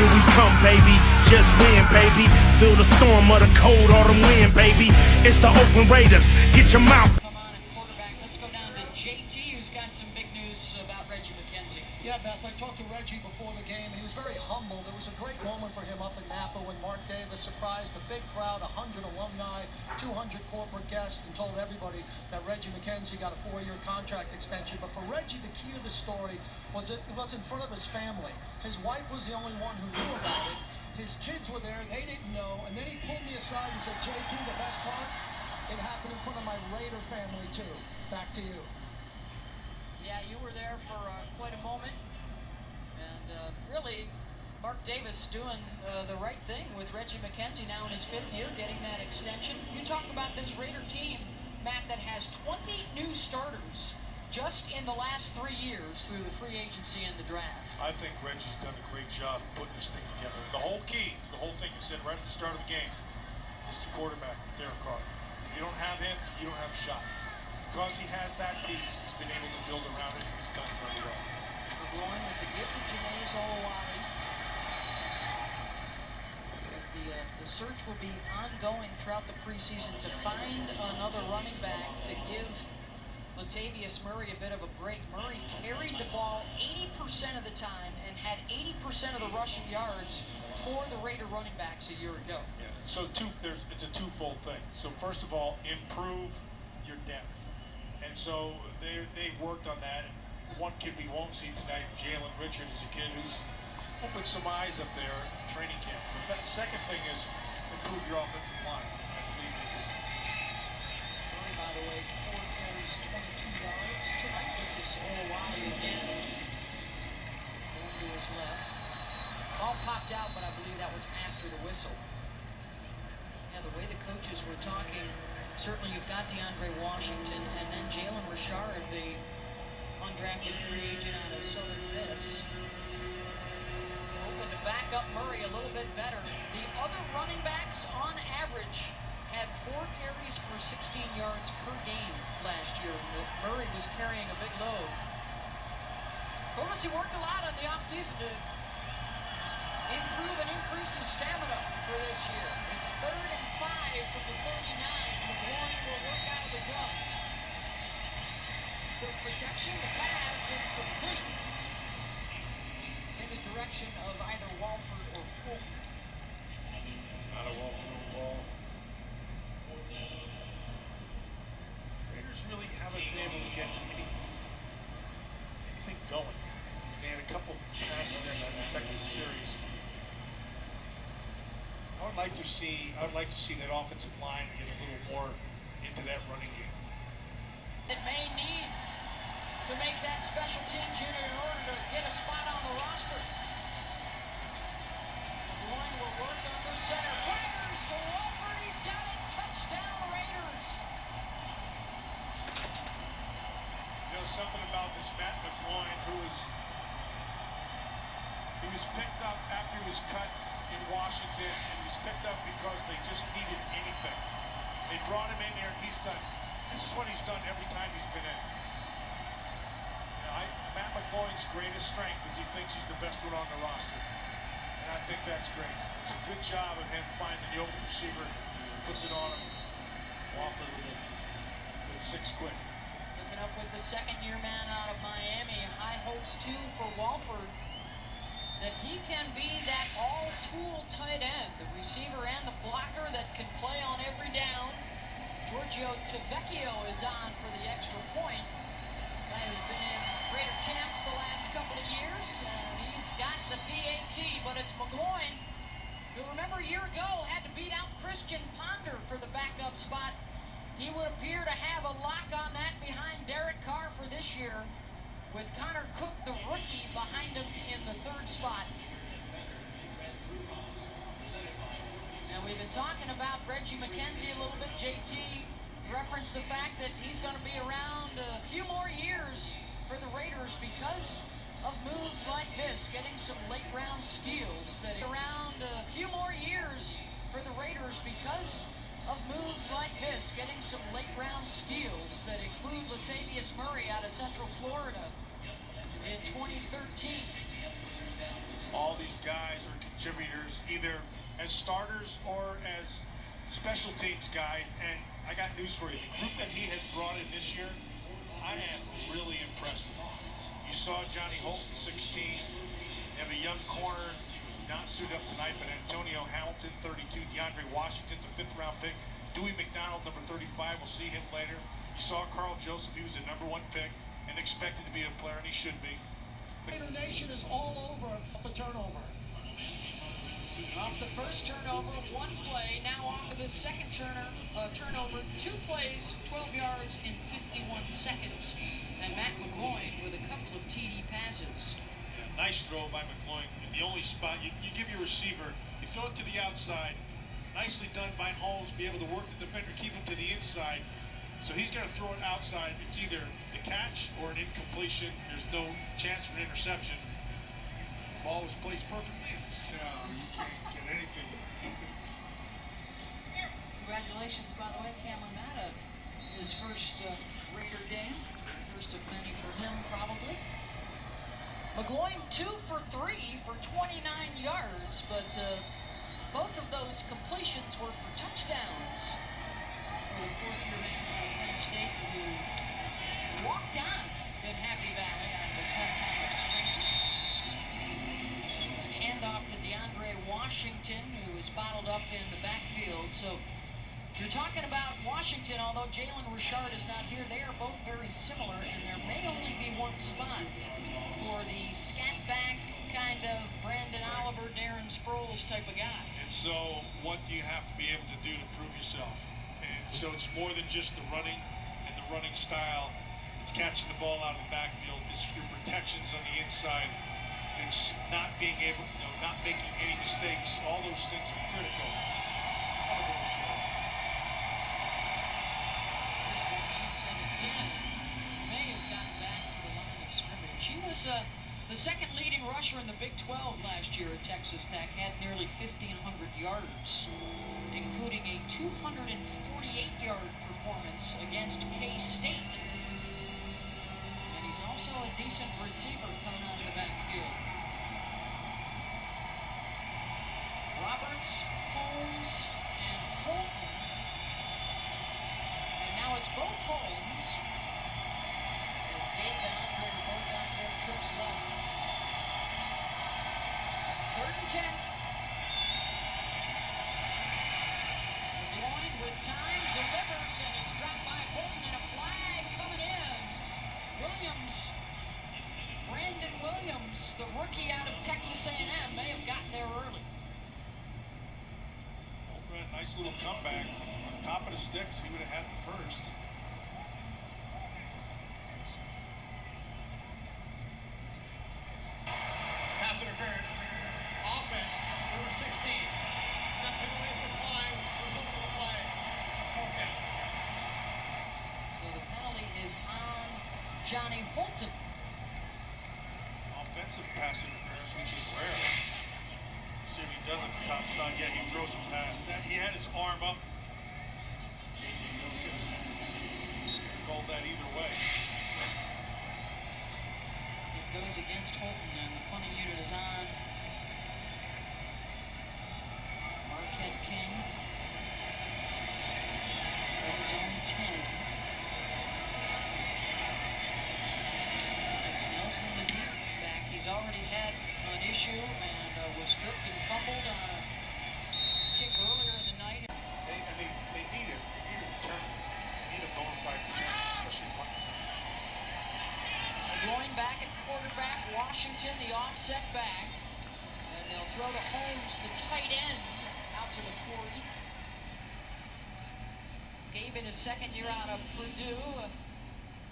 Here we come, baby. Just win, baby. Feel the storm of the cold autumn wind, baby. It's the Oakland Raiders. Get your mouth. Come on, and quarterback. Let's go down to JT, who's got some big news about Reggie McKenzie. Yeah, Beth, I talked to Reggie before the game, and he was very humble. There was a great moment for him up in Napa when Mark Davis surprised the big crowd, 100 alumni, 200 corporate guests, and told everybody that Reggie McKenzie got a 4-year contract extension. But for Reggie, the key to the story was it was in front of his family. His wife was the only one who knew about it. His kids were there, they didn't know, and then he pulled me aside and said, JT, the best part, it happened in front of my Raider family too. Back to you. Yeah, you were there for quite a moment, and really, Mark Davis doing the right thing with Reggie McKenzie now in his 5th year, getting that extension. You talk about this Raider team, Matt, that has 20 new starters just in the last 3 years through the free agency and the draft. I think Reggie's done a great job putting this thing together. The whole key to the whole thing is said right at the start of the game is the quarterback, Derek Carr. If you don't have him, you don't have a shot. Because he has that piece, he's been able to build around it, and he's done very well. McGloin with the gift of Janae's Olawale. As the search will be ongoing throughout the preseason to find another running back to give Latavius Murray a bit of a break. Murray carried the ball 80% of the time and had 80% of the rushing yards for the Raider running backs a year ago. Yeah. So it's a twofold thing. So first of all, improve your depth. And so they worked on that. And one kid we won't see tonight, Jalen Richards, is a kid who's opened some eyes up there in training camp. The second thing is improve your offensive line. I believe they can. Murray, by the way, 4 carries, 22 yards tonight. This is Olawale again. Going to his left. Ball popped out, but I believe that was after the whistle. Yeah, the way the coaches were talking, certainly you've got DeAndre Washington and then Jalen Richard, the undrafted free agent out of Southern Miss. Hoping to back up Murray a little bit better. The other running backs, on average, had 4 carries for 16 yards per game last year. Murray was carrying a big load. Told us he worked a lot in the offseason to improve and increase his stamina for this year. It's 3rd and 5 from the 39. McGloin will work out of the gun. For protection, the pass incomplete in the direction of either Walford or Fulton. Not a Walford or Wall. Raiders really haven't been able to get anything going. They had a couple passes in the second series. I would like to see that offensive line get a little more into that running game. It may need to make that special teams unit in order to get a spot on the roster. McGloin will work under center. Fires to Walford. He's got it. Touchdown, Raiders. You know something about this Matt McGloin, he was picked up after he was cut in Washington, and he was picked up because they just needed anything. They brought him in there, and this is what he's done every time he's been in. Matt McGloin's greatest strength is he thinks he's the best one on the roster. And I think that's great. It's a good job of him finding the open receiver, puts it on him. Walford with 6 quick. Looking up with the second-year man out of Miami. High hopes, too, for Walford, that he can be that all-tool tight end, the receiver and the blocker that can play on every down. Giorgio Tavecchio is on for the extra point. Guy who's been in Raider camps the last couple of years, and he's got the PAT, but it's McGloin, who, remember, a year ago had to beat out Christian Ponder for the backup spot. He would appear to have a lock on that behind Derek Carr for this year, with Connor Cook, the rookie, behind him in the 3rd spot. And we've been talking about Reggie McKenzie a little bit. JT referenced the fact that he's going to be around a few more years for the Raiders because of moves like this, getting some late-round steals. Around a few more years for the Raiders because of moves like this, getting some late-round steals that include Latavius Murray out of Central Florida in 2013. All these guys are contributors, either as starters or as special teams guys. And I got news for you. The group that he has brought in this year, I am really impressed with. You saw Johnny Holton, 16. They have a young corner, not suited up tonight, but Antonio Hamilton, 32. DeAndre Washington's a 5th-round pick. Dewey McDonald, number 35. We'll see him later. You saw Carl Joseph. He was the #1 pick and expected to be a player, and he should be. Raider Nation is all over for turnover. Off the first turnover, 1 play. Now off of the second turnover, 2 plays, 12 yards in 51 seconds. And Matt McGloin with a couple of TD passes. Yeah, nice throw by McGloin. In the only spot, you give your receiver, you throw it to the outside. Nicely done by Holmes, be able to work the defender, keep him to the inside. So he's going to throw it outside. It's either the catch or an incompletion. There's no chance for an interception. The ball was placed perfectly. So you can't get anything. Congratulations, by the way, Cameron Matta, his first Raider game. First of many for him, probably. McGloin 2 for 3 for 29 yards, but both of those completions were for touchdowns. For the 4th-year man out of Penn State who walked on in Happy Valley on his hometown of Springfield. Handoff to DeAndre Washington, who is bottled up in the backfield. So you're talking about Washington, although Jalen Richard is not here, they are both very similar, and there may only be one spot for the scat back kind of Brandon Oliver, Darren Sproles type of guy. And so what do you have to be able to do to prove yourself? And so it's more than just the running and the running style. It's catching the ball out of the backfield. It's your protections on the inside. It's not being able, not making any mistakes. All those things are critical. Washington again may have gotten back to the line of scrimmage. He was the second leading rusher in the Big 12 last year at Texas Tech, had nearly 1,500 yards, including a 248-yard performance against K-State. And he's also a decent receiver coming out of the backfield. Roberts, Holmes, and Holton. And now it's both Holmes, as Gabe and Andre are both out there, trips left. 3rd and 10. McGloin with time, delivers, and it's dropped by Holton, and a flag coming in. Williams, Brandon Williams, the rookie out of Texas A&M, may have gotten there early. Nice little comeback. On top of the sticks, he would have had the first. Pass interference. Offense, number 16. That penalty is McGloin. Result of the play. It's 4th down. So the penalty is on Johnny Holton. Offensive pass interference, which is rare. See what he does at the top side. Yeah, he throws him past that. He had his arm up. Called that either way. It goes against Holton, and the punting unit is on. Marquette King at his own 10. It's Nelson, the deep back. He's already had an issue and was stripped and fumbled on a kick earlier in the night. They need a return. They need a bona fide return, especially punt return. McGloin back at quarterback. Washington, the offset back. And they'll throw to Holmes, the tight end, out to the 40. Gabe in his 2nd year out of Purdue.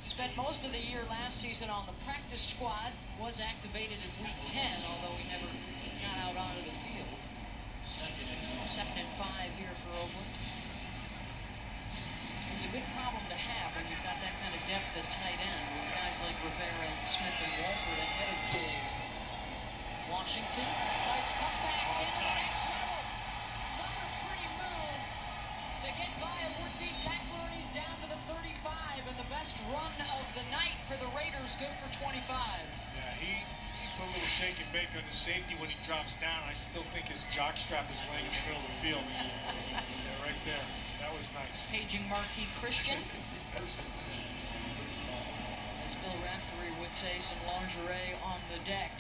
Spent most of the year last season on the practice squad. Was activated in week 10, although he never got out onto the field. 2nd and 5 here for Oakland. It's a good problem to have when you've got that kind of depth at tight end with guys like Rivera and Smith and Wolford ahead of Gabe. Washington, nice comeback into the next level. Another pretty move to get by a would-be tackler, and he's down to the 35, and the best run of the night for the Raiders, good for 25. Yeah, he put a little shake and bake on his safety when he drops down. I still think his jock strap is laying in the middle of the field. Yeah, right there. That was nice. Paging Marquis Christian. As Bill Raftery would say, some lingerie on the deck.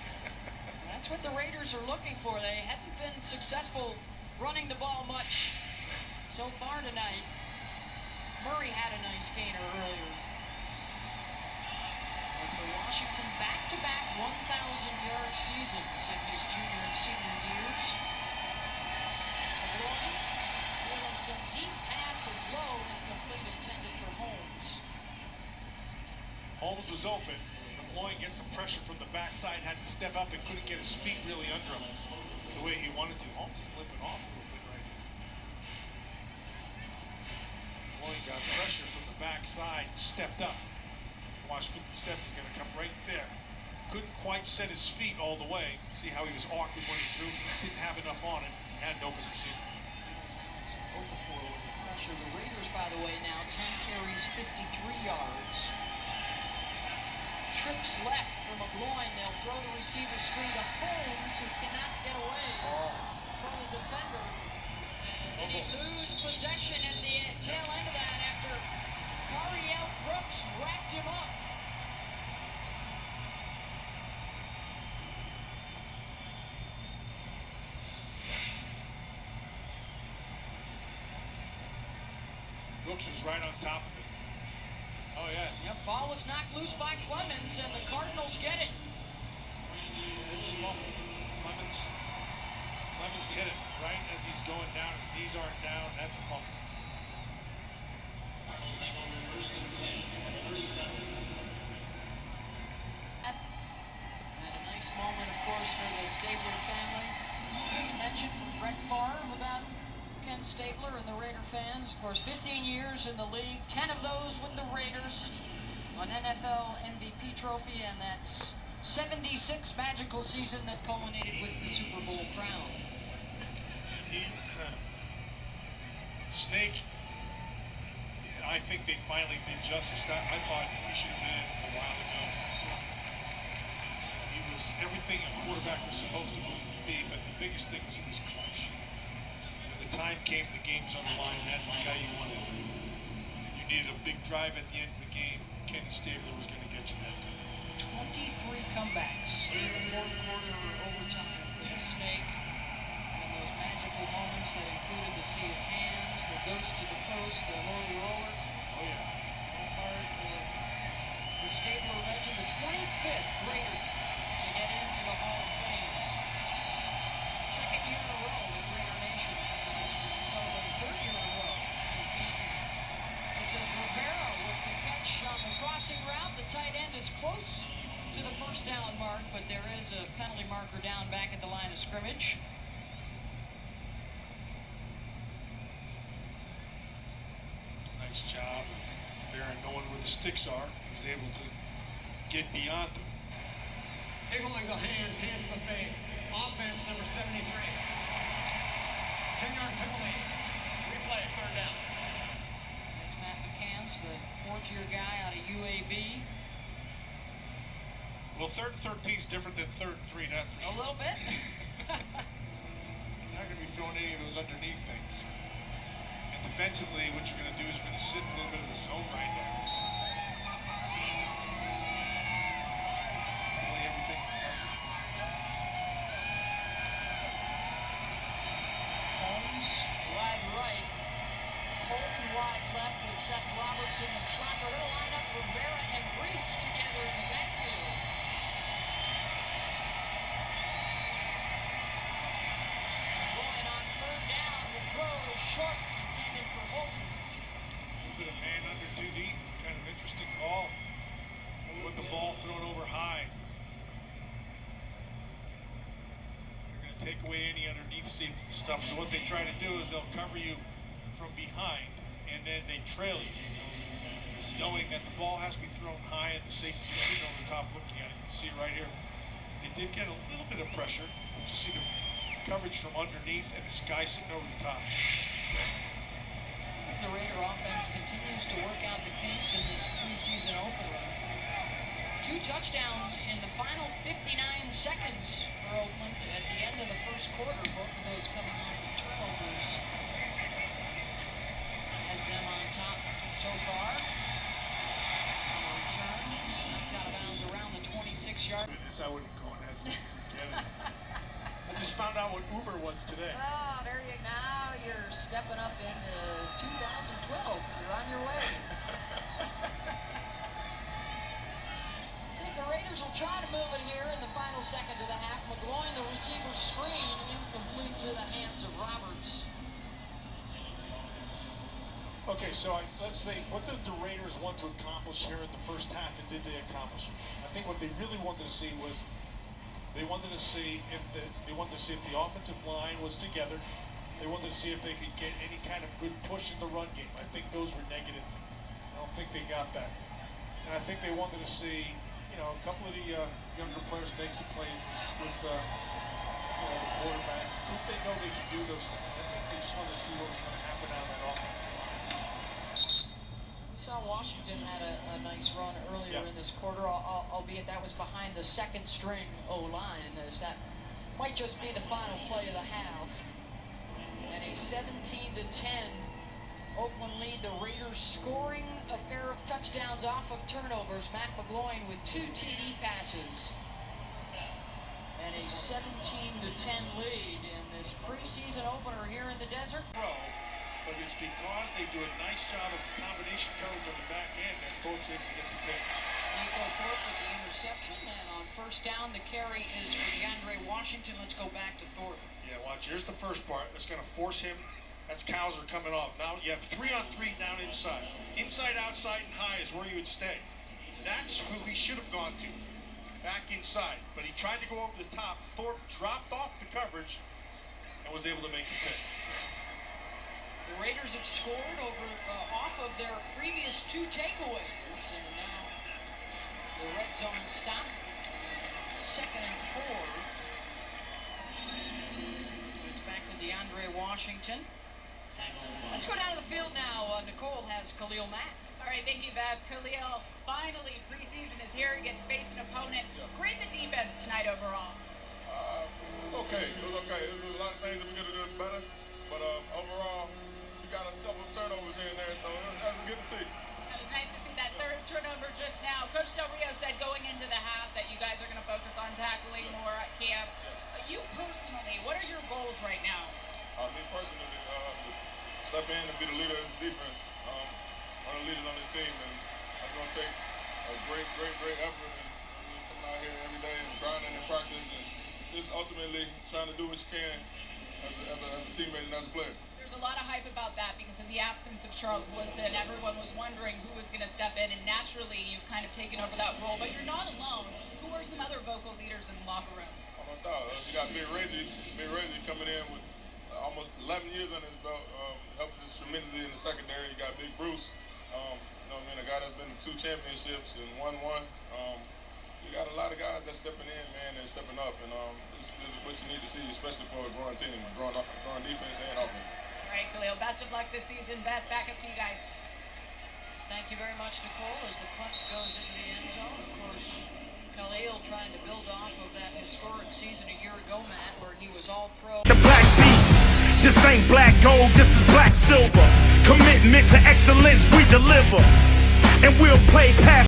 That's what the Raiders are looking for. They hadn't been successful running the ball much so far tonight. Murray had a nice gainer earlier. And for Washington, back-to-back 1,000-yard seasons in his junior and senior years. McGloin giving some deep passes low, incomplete, intended for Holmes. Holmes was open. McGloin gets some pressure from the backside, had to step up and couldn't get his feet really under him the way he wanted to. Holmes is limping off a little bit right here. McGloin got pressure from the backside, stepped up. Watch 57 is going to come right there. Couldn't quite set his feet all the way. See how he was awkward when he threw. Didn't have enough on it. He had an open receiver. Pressure. The Raiders, by the way, now 10 carries, 53 yards. Trips left for McGloin. They'll throw the receiver screen to Holmes, who cannot get away from the defender. And he lose possession at the tail end of that after Cariel Brooks whacked him up. Brooks was right on top of it. Oh, yeah. Yep, ball was knocked loose by Clemens, and the Cardinals get it. Clemens hit it right as he's going down. His knees aren't down. That's a fumble. Cardinals take over first and 10 from the 37. And a nice moment, of course, for the Stabler family. As mentioned from Brett Favre about Ken Stabler and the Raider fans. Of course, 15 years in the league, 10 of those with the Raiders, an NFL MVP trophy, and that's 76 magical season that culminated with the Super Bowl crown. Snake, I think they finally did justice. I thought he should have been in a while ago. He was everything a quarterback was supposed to be, but the biggest thing was he was clutch. When the time came, the game's on the line. That's the guy you wanted. You needed a big drive at the end of the game. Kenny Stabler was going to get you that. 23 comebacks in the fourth quarter overtime for the Snake. And those magical moments that included the sea of hands, the ghost to the post, the holy roller. Oh, yeah. All part of the Stabler legend, the 25th Raider to get into the Hall of Fame. Second year in a row in Raider Nation has been celebrated. Third year in a row in Canton. This is Rivera with the catch on the crossing route. The tight end is close to the first down mark, but there is a penalty marker down back at the line of scrimmage. Nice job of Barron knowing where the sticks are. He was able to get beyond them. Eagle hands to the face. Offense number 73. 10-yard penalty. Replay, third down. That's Matt McCants, the fourth-year guy out of UAB. Well, third and 13 is different than third and 3, that's for sure. A little bit. You're not going to be throwing any of those underneath things. And defensively, what you're going to do is you're going to sit in a little bit of a zone right now. Play everything in front. Holmes wide right. Holton wide left with Seth Roberts in the slot. They're going to line up Rivera and Reese together in the backfield. Going on third down. The throw is short, intended for Holton. Put a man under too deep. Kind of interesting call. With the ball thrown over high. They're going to take away any underneath stuff. So what they try to do is they'll cover you from behind, and then they trail you, knowing that the ball has to be thrown high and the safety is sitting over the top looking at it. You see it right here. They did get a little bit of pressure. You see the coverage from underneath and this guy sitting over the top. As the Raider offense continues to work out the kinks in this preseason opener. 2 touchdowns in the final 59 seconds for Oakland at the end of the first quarter. Both of those coming off of turnovers. Has them on top so far. Return, knocked out of bounds around the 26-yard. Goodness, I wouldn't call that. Get it. I just found out what Uber was today. Oh, there you now. You're stepping up into 2012. You're on your way. The Raiders will try to move it here in the final seconds of the half. McGloin, the receiver screen, incomplete through the hands of Roberts. Okay, so let's see. What did the Raiders want to accomplish here in the first half, and did they accomplish it? I think what they really wanted to see was they wanted to see if the offensive line was together. They wanted to see if they could get any kind of good push in the run game. I think those were negative. I don't think they got that. And I think they wanted to see, you know, a couple of the younger players make some plays with the quarterback. I think they know they can do those things. I think they just wanted to see what was going to happen out of that offensive line. We saw Washington had a nice run earlier in this quarter, albeit that was behind the second string O-line, as that might just be the final play of the half. And a 17-10 Oakland lead. The Raiders scoring a pair of touchdowns off of turnovers. Matt McGloin with 2 TD passes. And a 17-10 lead in this preseason opener here in the desert. But it's because they do a nice job of combination coverage on the back end that Thorpe's able to get the pick. Nico Thorpe with the interception, and on first down, the carry is for DeAndre Washington. Let's go back to Thorpe. Yeah, watch. Here's the first part. It's going to force him. That's Cowser coming off. Now you have 3-on-3 down inside. Inside, outside, and high is where you would stay. That's who he should have gone to. Back inside. But he tried to go over the top. Thorpe dropped off the coverage and was able to make the pick. The Raiders have scored off of their previous 2 takeaways. And now the red zone stop. 2nd and 4. It's back to DeAndre Washington. Let's go down to the field now. Nicole has Khalil Mack. All right, thank you, Bev. Khalil, finally, preseason is here. You get to face an opponent. Great the defense tonight overall. It was okay. It was okay. There's a lot of things that we could have done better. But overall, we got a couple turnovers here and there, so that was good to see. It was nice to see that 3rd turnover just now. Coach Del Rio said going into the half that you guys are going to focus on tackling more at camp. You personally, what are your goals right now? Me personally, to step in and be the leader of this defense. One of the leaders on this team, and that's going to take a great effort. And we coming out here every day and grinding in practice, and just ultimately trying to do what you can as a teammate and as a player. There's a lot of hype about that because in the absence of Charles Woodson, everyone was wondering who was going to step in, and naturally you've kind of taken over that role, but you're not alone. Who are some other vocal leaders in the locker room? Oh, no doubt. You got Big Reggie coming in with almost 11 years on his belt, helping us tremendously in the secondary. You got Big Bruce, a guy that's been to 2 championships and won one. You got a lot of guys that's stepping in, man, and stepping up, and this is what you need to see, especially for a growing team, growing defense and offense. All right, Khalil, best of luck this season. Beth, back up to you guys. Thank you very much, Nicole, as the punt goes into the end zone. Of course, Khalil trying to build off of that historic season a year ago, Matt, where he was all-pro. The Black Beast. This ain't black gold, this is black silver. Commitment to excellence, we deliver. And we'll play past